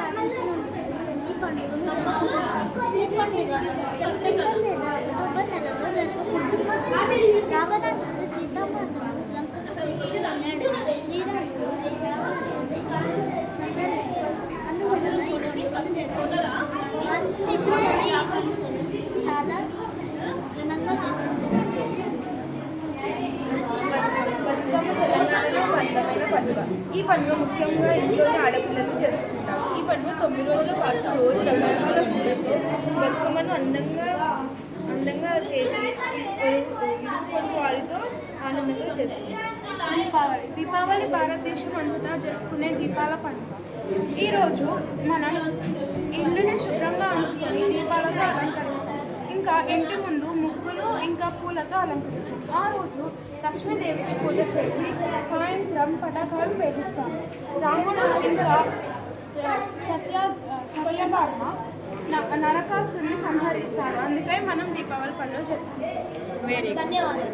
ఈ పండుగ సెప్టెంబర్ లేదా అక్టోబర్ నెలలో జరుపుకుంటారు. రావణాసుడు సీతామాతను లంకకు తీసుకువెళ్ళాడు. శ్రీరాముడు రావణాసుడిని సంహరిస్తాడు. అందువలన ఈ పండుగలు జరుపుకుంటారు. భారతదేశంలోనే ఈ పండుగలు చాలా ఘనంగా జరుపుకుంటారు. బతుకమ్మ తెలంగాణలో అందమైన పండుగ. ఈ పండుగ ముఖ్యంగా ఇంట్లోని ఆడపిల్లలు జరుపుకుంటారు. ఈ పండుగ 9 రోజుల పాటు రోజు రకరకాల పూలతో బతుకమ్మను అందంగా చేసి పొరుగు వారితో ఆనందంగా జరుపుకుంటారు. దీపావళి భారతదేశం అంతటా జరుపుకునే దీపాల పండుగ. ఈరోజు మనం ఇల్లుని శుభ్రంగా ఉంచుకొని దీపాలతో అలంకరిస్తాం. ఇంకా ఇంటి ముందు ముగ్గులు ఇంకా పూలతో అలంకరిస్తాం. ఆ రోజు లక్ష్మీదేవికి పూజ చేసి సాయంత్రం పటాకాలు పేలుస్తాం. రాముడు ఇంకా సత్యభామ నరకాసుని సంహరిస్తారు. అందుకే మనం దీపావళి పండుగ జరుపుకుంటాం. ధన్యవాదాలు.